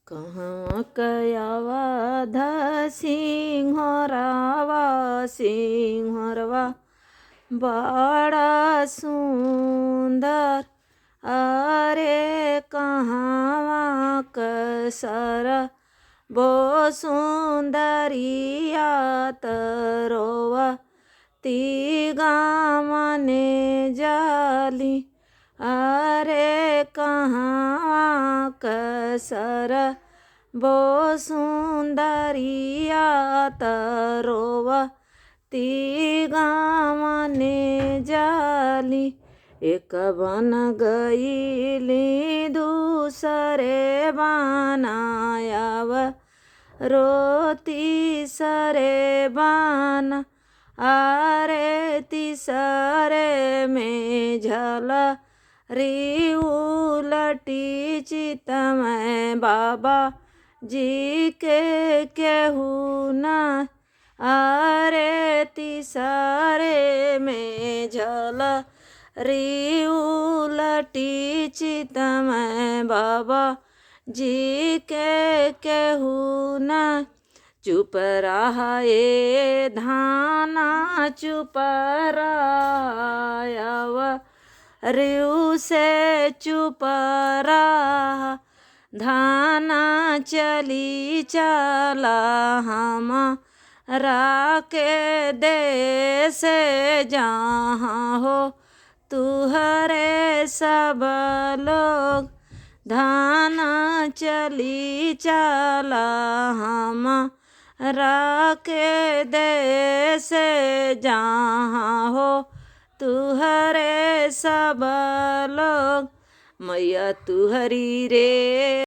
कहाँ कयावध सिंहरावा सिंहरवा बड़ा सुंदर। अरे कहाँ कसर बो सुंदरिया तरोवा तिगामने जाली। अरे कहाँ कसर बो सुंदरिया तरोवा तिगामने जाली। एक बन गईली दूसरे बनायाव रोती सरे बाना। अरे तीसरे में झला री उलटी चित में बाबा जी के केहू न। अरे तीसरे में झला री उलटी चित में बाबा जी के केहू न। चुप रहा ये धाना चुप रहा रिउ से चुप रहा। धाना चली चला हमारा के देश जहाँ हो तुहरे सब लोग। धाना चली चला हमारा के देश जहाँ हो तुहरे सब लोग। मैया तुहरी रे